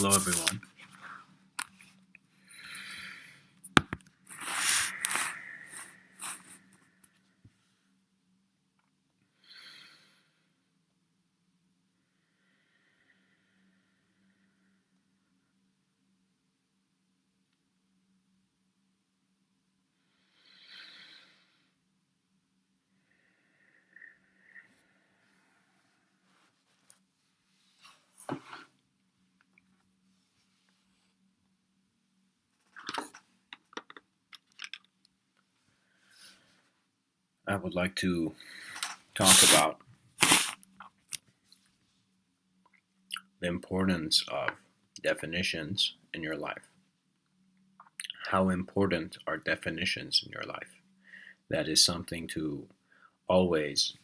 Hello, everyone. I would like to talk about the importance of definitions in your life. How important are definitions in your life? That is something to always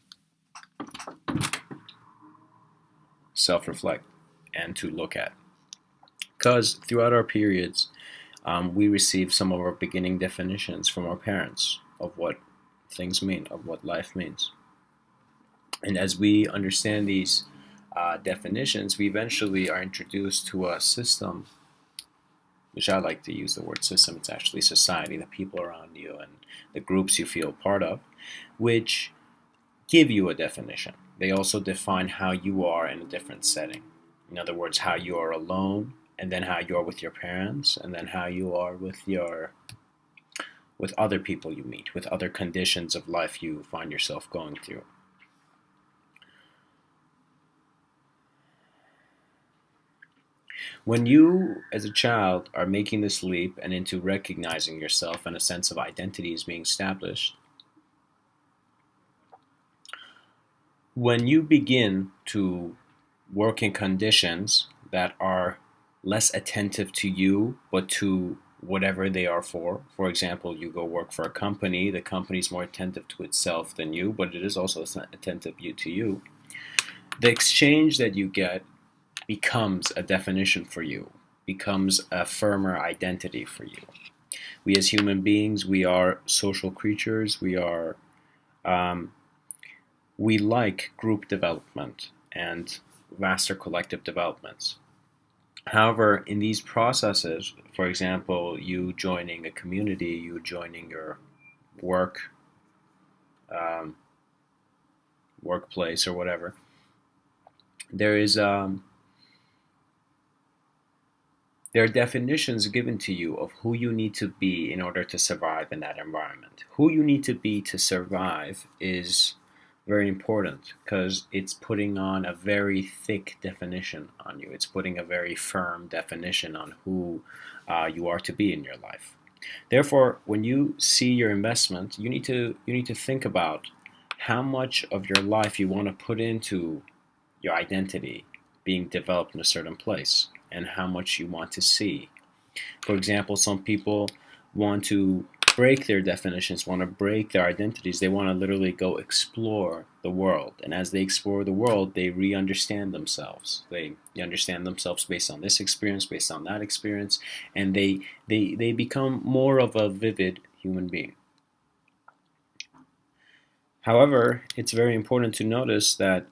self-reflect and to look at. Because throughout our periods, we receive some of our beginning definitions from our parents of what things mean, of what life means. And as we understand these definitions, we eventually are introduced to a system, which I like to use the word system. It's actually society, the people around you, and the groups you feel part of, which give you a definition. They also define how you are in a different setting. In other words, how you are alone, and then how you are with your parents, and then how you are with other people you meet, with other conditions of life you find yourself going through. When you, as a child, are making this leap and into recognizing yourself and a sense of identity is being established, when you begin to work in conditions that are less attentive to you but to whatever they are for example, you go work for a company, the company is more attentive to itself than you, but it is also attentive to you. The exchange that you get becomes a definition for you, becomes a firmer identity for you. We as human beings, we are social creatures. We like group development and vaster collective developments. However, in these processes, for example, you joining a community, you joining your work, um, workplace, or whatever, there is there are definitions given to you of who you need to be in order to survive in that environment. Who you need to be to survive is very important because it's putting on a very thick definition on you. It's putting a very firm definition on who you are to be in your life. Therefore, when you see your investment, you need to think about how much of your life you want to put into your identity being developed in a certain place and how much you want to see. For example, some people want to break their definitions, want to break their identities. They want to literally go explore the world. And as they explore the world, they re-understand themselves. They understand themselves based on this experience, based on that experience, and they become more of a vivid human being. However, it's very important to notice that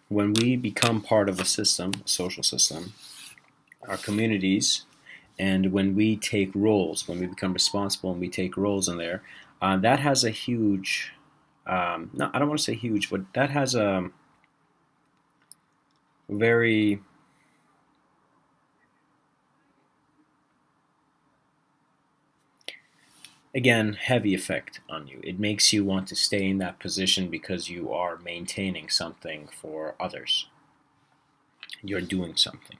when we become part of a system, a social system, our communities, and when we take roles, when we become responsible and we take roles in there, that has a huge, no, I don't want to say huge, but that has a very, again, heavy effect on you. It makes you want to stay in that position because you are maintaining something for others. You're doing something.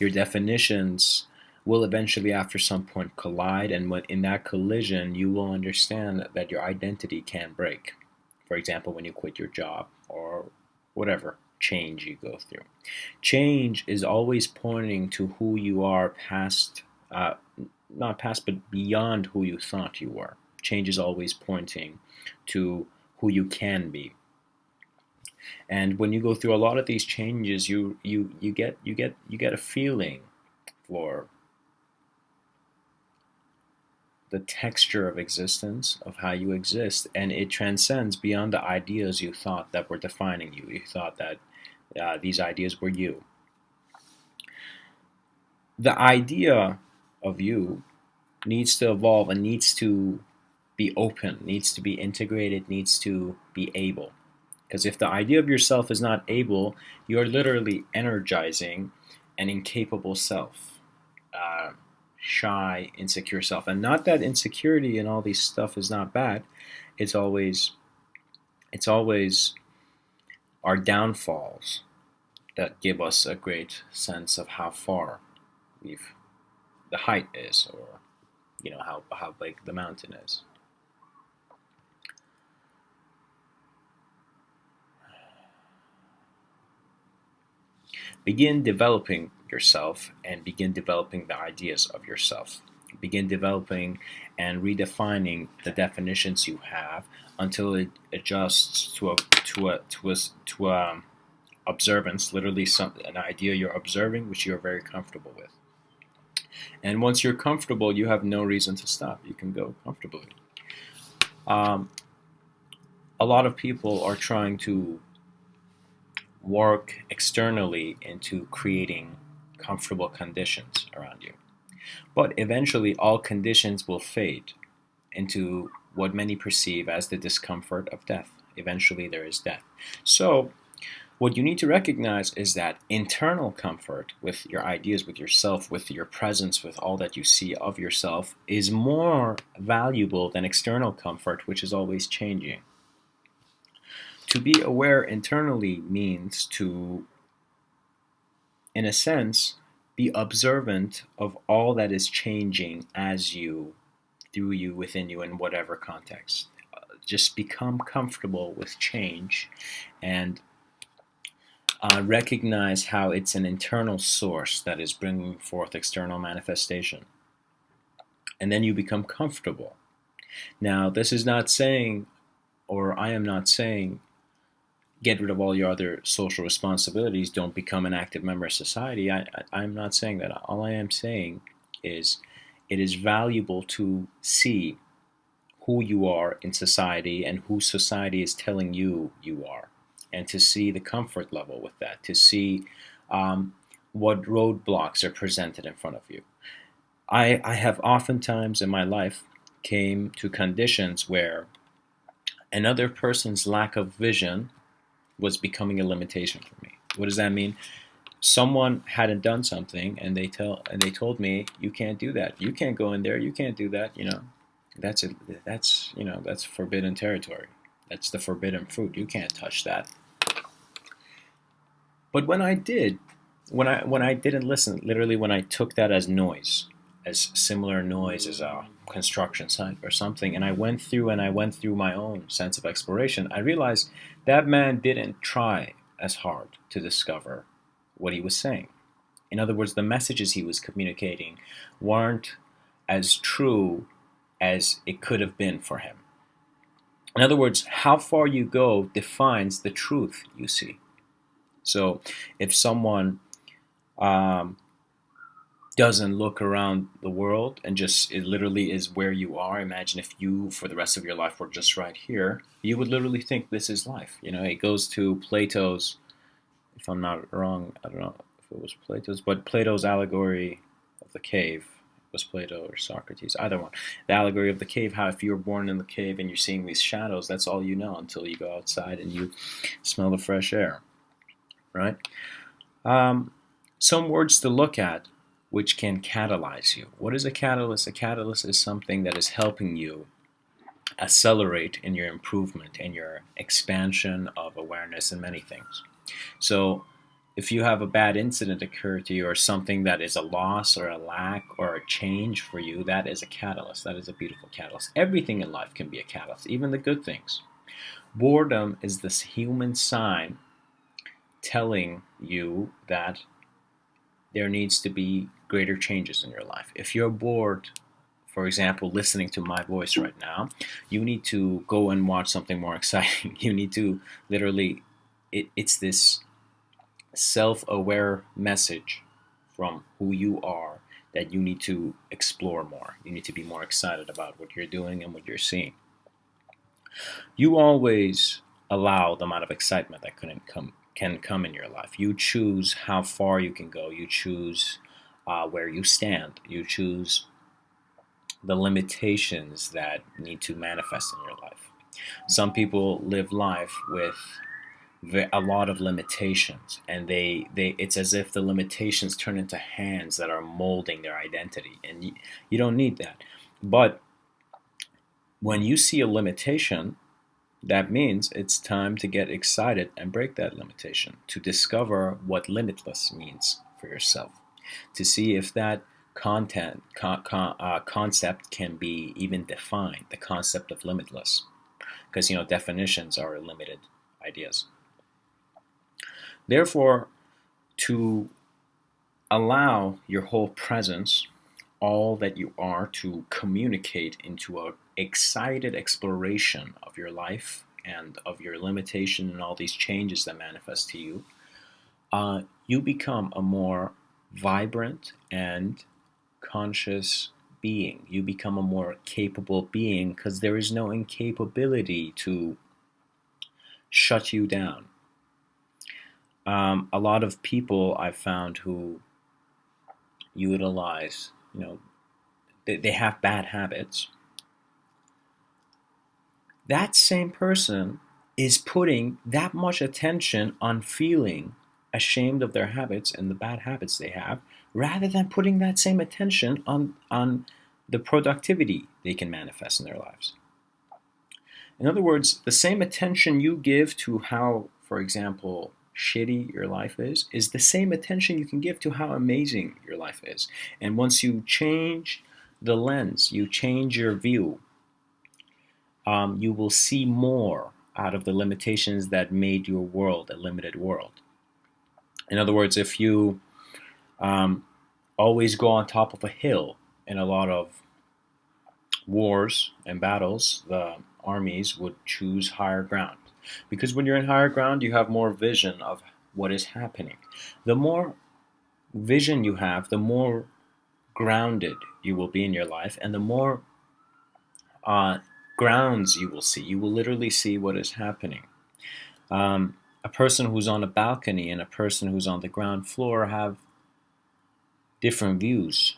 Your definitions will eventually, after some point, collide, and in that collision, you will understand that your identity can break. For example, when you quit your job or whatever change you go through. Change is always pointing to who you are past, not past, but beyond who you thought you were. Change is always pointing to who you can be. And when you go through a lot of these changes, you get a feeling for the texture of existence, of how you exist, and it transcends beyond the ideas you thought that were defining you. You thought that these ideas were you. the idea of you needs to evolve and needs to be open, needs to be integrated, needs to be able. Because if the idea of yourself is not able, you're literally energizing an incapable self, uh, shy, insecure self. And not that insecurity and all these stuff is not bad. It's always our downfalls that give us a great sense of how far we've the height is, or how big the mountain is. Begin developing yourself and begin developing the ideas of yourself. Begin developing and redefining the definitions you have until it adjusts to a observance, literally an idea you're observing which you're very comfortable with. And once you're comfortable, you have no reason to stop. You can go comfortably. Um, a lot of people are trying to work externally into creating comfortable conditions around you. But eventually, all conditions will fade into what many perceive as the discomfort of death. Eventually, there is death. So, what you need to recognize is that internal comfort with your ideas, with yourself, with your presence, with all that you see of yourself, is more valuable than external comfort, which is always changing. To be aware internally means to, in a sense, be observant of all that is changing as you, through you, within you, in whatever context. Just become comfortable with change and recognize how it's an internal source that is bringing forth external manifestation. And then you become comfortable. Now, this is not saying, or I am not saying, get rid of all your other social responsibilities, don't become an active member of society. I'm not saying that. All I am saying is it is valuable to see who you are in society and who society is telling you you are, and to see the comfort level with that, to see what roadblocks are presented in front of you. I have oftentimes in my life came to conditions where another person's lack of vision was becoming a limitation for me. What does that mean? Someone hadn't done something, and they told me, "You can't do that. You can't go in there. You can't do that." That's it. That's forbidden territory. That's the forbidden fruit. You can't touch that. But when I did, when I didn't listen, literally when I took that as noise, as similar noise as a construction site or something, and I went through my own sense of exploration, I realized that man didn't try as hard to discover what he was saying. In other words, the messages he was communicating weren't as true as it could have been for him. In other words, how far you go defines the truth you see. So if someone um, doesn't look around the world and just it literally is where you are, imagine if you for the rest of your life were just right here, you would literally think this is life. It goes to Plato's, if I'm not wrong, I don't know if it was Plato's, but Plato's allegory of the cave. Was Plato or Socrates, either one. The allegory of the cave, how if you're born in the cave and you're seeing these shadows, that's all you know until you go outside and you smell the fresh air, right? Some words to look at which can catalyze you. What is a catalyst? A catalyst is something that is helping you accelerate in your improvement, in your expansion of awareness in many things. So if you have a bad incident occur to you, or something that is a loss or a lack or a change for you, that is a catalyst. That is a beautiful catalyst. Everything in life can be a catalyst, even the good things. Boredom is this human sign telling you that there needs to be greater changes in your life. If you're bored, for example, listening to my voice right now, you need to go and watch something more exciting. You need to literally, it's this self-aware message from who you are that you need to explore more. You need to be more excited about what you're doing and what you're seeing. You always allow the amount of excitement that can come in your life. You choose how far you can go. You choose where you stand. You choose the limitations that need to manifest in your life. Some people live life with a lot of limitations, and they it's as if the limitations turn into hands that are molding their identity, and you don't need that. But when you see a limitation, that means it's time to get excited and break that limitation, to discover what limitless means for yourself, to see if that concept can be even defined, the concept of limitless, because definitions are limited ideas. Therefore, to allow your whole presence, all that you are, to communicate into a excited exploration of your life and of your limitation and all these changes that manifest to you, you become a more vibrant and conscious being. You become a more capable being, because there is no incapability to shut you down. A lot of people I've found who utilize, they have bad habits. That same person is putting that much attention on feeling ashamed of their habits and the bad habits they have, rather than putting that same attention on the productivity they can manifest in their lives. In other words, the same attention you give to how, for example, shitty your life is the same attention you can give to how amazing your life is. And once you change the lens, you change your view, you will see more out of the limitations that made your world a limited world. In other words, if you always go on top of a hill in a lot of wars and battles, the armies would choose higher ground. Because when you're in higher ground, you have more vision of what is happening. The more vision you have, the more grounded you will be in your life, and the more grounds you will see. You will literally see what is happening. A person who's on a balcony and a person who's on the ground floor have different views,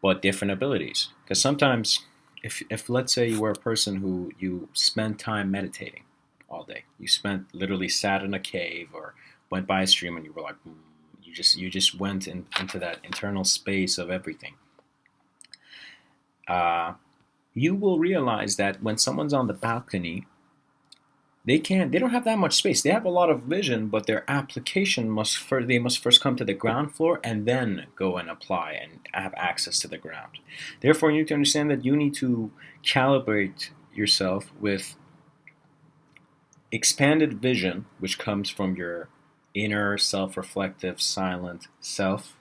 but different abilities. Because sometimes, if let's say you were a person who you spent time meditating all day, you literally sat in a cave or went by a stream, and you were like, you just went into that internal space of everything. You will realize that when someone's on the balcony, they don't have that much space. They have a lot of vision, but their application must first come to the ground floor and then go and apply and have access to the ground. Therefore, you need to understand that you need to calibrate yourself with expanded vision, which comes from your inner self-reflective, silent self,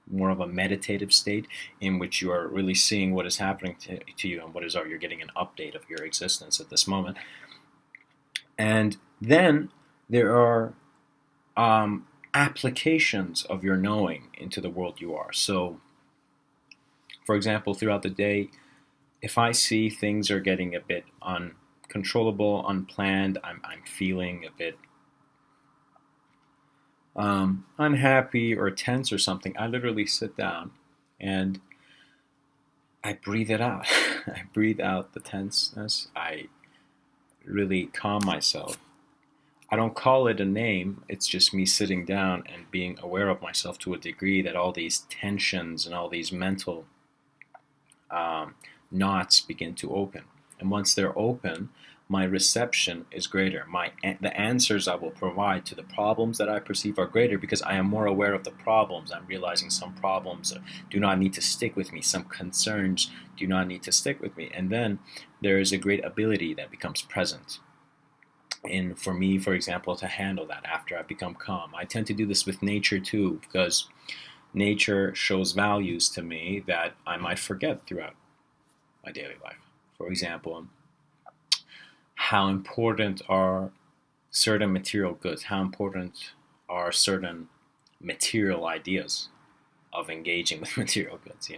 more of a meditative state in which you are really seeing what is happening to you and you're getting an update of your existence at this moment. And then there are applications of your knowing into the world you are. So, for example, throughout the day, if I see things are getting a bit uncontrollable, unplanned, I'm feeling a bit unhappy or tense or something, I literally sit down and I breathe it out. I breathe out the tenseness. I really calm myself. I don't call it a name. It's just me sitting down and being aware of myself to a degree that all these tensions and all these mental knots begin to open. And once they're open, my reception is greater. The answers I will provide to the problems that I perceive are greater, because I am more aware of the problems. I'm realizing some problems do not need to stick with me. Some concerns do not need to stick with me. And then there is a great ability that becomes present for me, for example, to handle that after I become calm. I tend to do this with nature too, because nature shows values to me that I might forget throughout my daily life. For example, how important are certain material goods? How important are certain material ideas of engaging with material goods?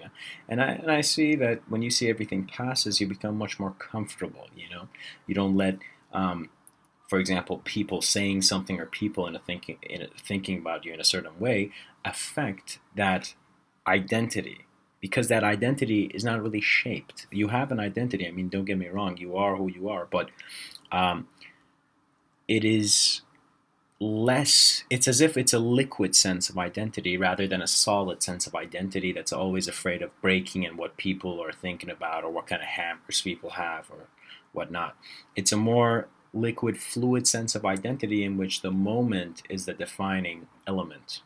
And I see that when you see everything passes, you become much more comfortable. You don't let for example, people saying something or people thinking about you in a certain way affect that identity, because that identity is not really shaped. You have an identity. I mean, don't get me wrong, you are who you are, but um, it is less, it's as if it's a liquid sense of identity rather than a solid sense of identity that's always afraid of breaking and what people are thinking about or what kind of hampers people have or whatnot. It's a more liquid, fluid sense of identity in which the moment is the defining element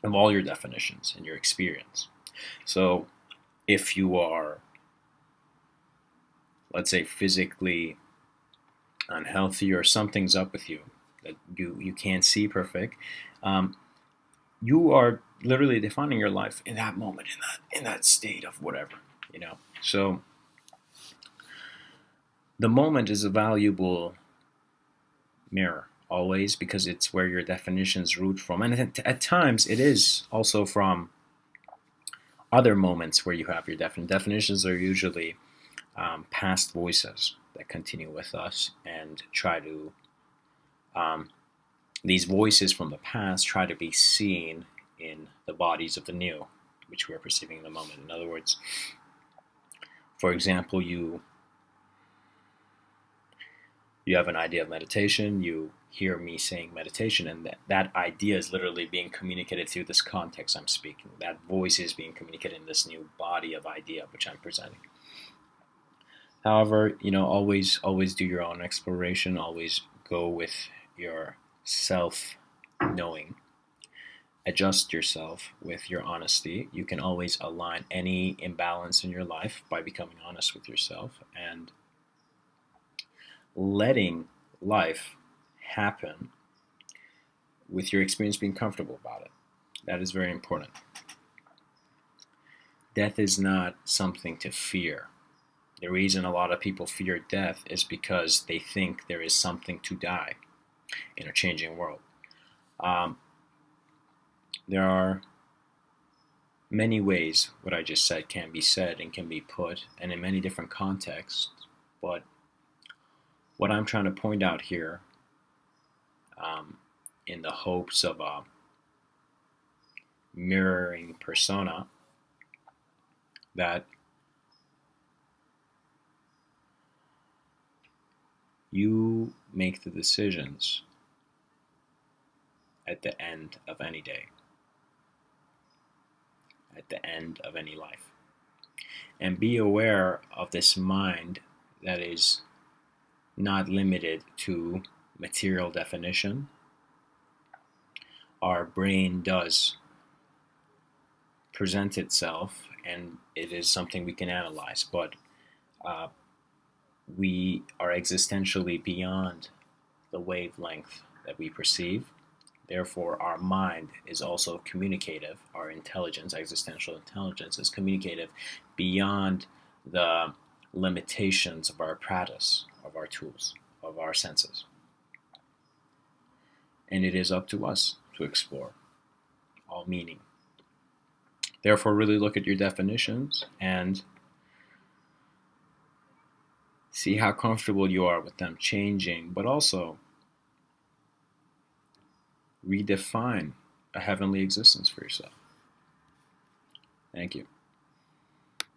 of all your definitions and your experience. So if you are, let's say, physically unhealthy or something's up with you that you can't see perfect, you are literally defining your life in that moment, in that state of whatever, you know. So the moment is a valuable mirror always, because it's where your definitions root from, and at times it is also from other moments where you have your definitions are usually past voices that continue with us and try to these voices from the past try to be seen in the bodies of the new, which we are perceiving in the moment. In other words, for example, you have an idea of meditation, you hear me saying meditation, and that idea is literally being communicated through this context I'm speaking. That voice is being communicated in this new body of idea which I'm presenting. However, always do your own exploration, always go with your self knowing. Adjust yourself with your honesty. You can always align any imbalance in your life by becoming honest with yourself and letting life happen with your experience being comfortable about it. That is very important. Death is not something to fear. The reason a lot of people fear death is because they think there is something to die in a changing world. There are many ways what I just said can be said and can be put, and in many different contexts, but what I'm trying to point out here, in the hopes of a mirroring persona, that you make the decisions at the end of any day, at the end of any life. And be aware of this mind that is not limited to material definition. Our brain does present itself, and it is something we can analyze, but we are existentially beyond the wavelength that we perceive. Therefore, our mind is also communicative. Our intelligence, existential intelligence, is communicative beyond the limitations of our apparatus, of our tools, of our senses. And it is up to us to explore all meaning. Therefore, really look at your definitions and see how comfortable you are with them changing, but also redefine a heavenly existence for yourself. Thank you.